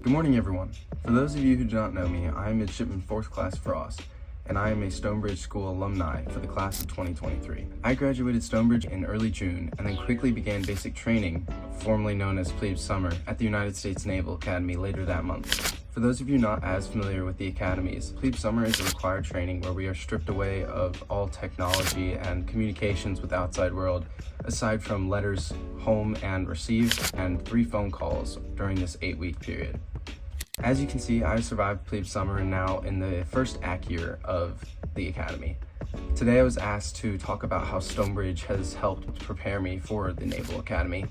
Good morning, everyone. For those of you who do not know me, I am Midshipman 4th Class Frost, and I am a Stonebridge School alumni for the class of 2023. I graduated Stonebridge in early June and then quickly began basic training, formerly known as Plebe Summer, at the United States Naval Academy later that month. For those of you not as familiar with the academies, Plebe Summer is a required training where we are stripped away of all technology and communications with the outside world, aside from letters home and received and 3 phone calls during this 8-week period. As you can see, I survived Plebe Summer and now in the first AC year of the academy. Today I was asked to talk about how Stonebridge has helped prepare me for the Naval Academy.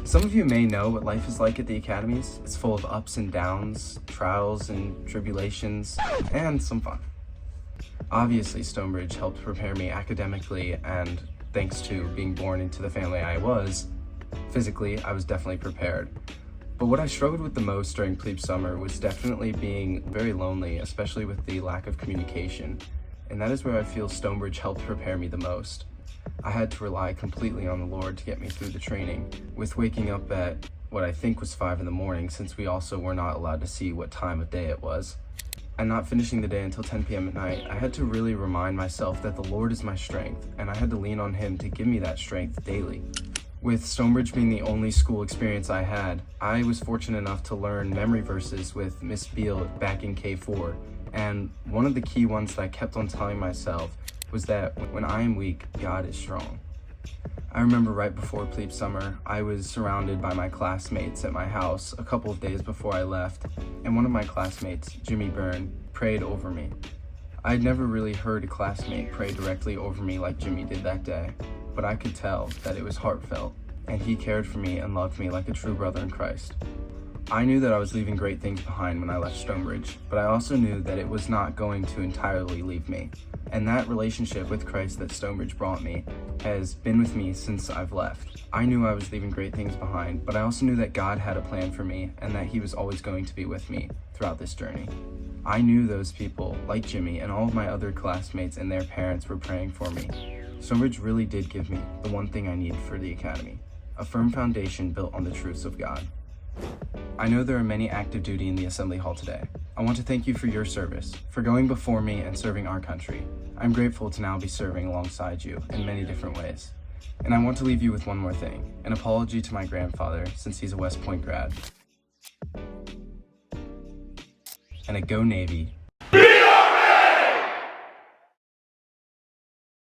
Some of you may know what life is like at the academies. It's full of ups and downs, trials and tribulations, and some fun. Obviously, Stonebridge helped prepare me academically, and thanks to being born into the family I was, physically, I was definitely prepared. But what I struggled with the most during Plebe Summer was definitely being very lonely, especially with the lack of communication. And that is where I feel Stonebridge helped prepare me the most. I had to rely completely on the Lord to get me through the training, with waking up at what I think was 5 in the morning, since we also were not allowed to see what time of day it was, and not finishing the day until 10 p.m. at night. I had to really remind myself that the Lord is my strength, and I had to lean on Him to give me that strength daily. With Stonebridge being the only school experience I had, I was fortunate enough to learn memory verses with Miss Beal back in K4, and one of the key ones that I kept on telling myself was that when I am weak, God is strong. I remember right before Plebe Summer, I was surrounded by my classmates at my house a couple of days before I left, and one of my classmates, Jimmy Byrne, prayed over me. I had never really heard a classmate pray directly over me like Jimmy did that day, but I could tell that it was heartfelt, and he cared for me and loved me like a true brother in Christ. I knew that I was leaving great things behind when I left Stonebridge, but I also knew that it was not going to entirely leave me. And that relationship with Christ that Stonebridge brought me has been with me since I've left. I knew I was leaving great things behind, but I also knew that God had a plan for me and that He was always going to be with me throughout this journey. I knew those people, like Jimmy and all of my other classmates and their parents, were praying for me. Stonebridge really did give me the one thing I needed for the academy, a firm foundation built on the truths of God. I know there are many active duty in the Assembly Hall today. I want to thank you for your service, for going before me and serving our country. I'm grateful to now be serving alongside you in many different ways. And I want to leave you with one more thing, an apology to my grandfather since he's a West Point grad. And a Go Navy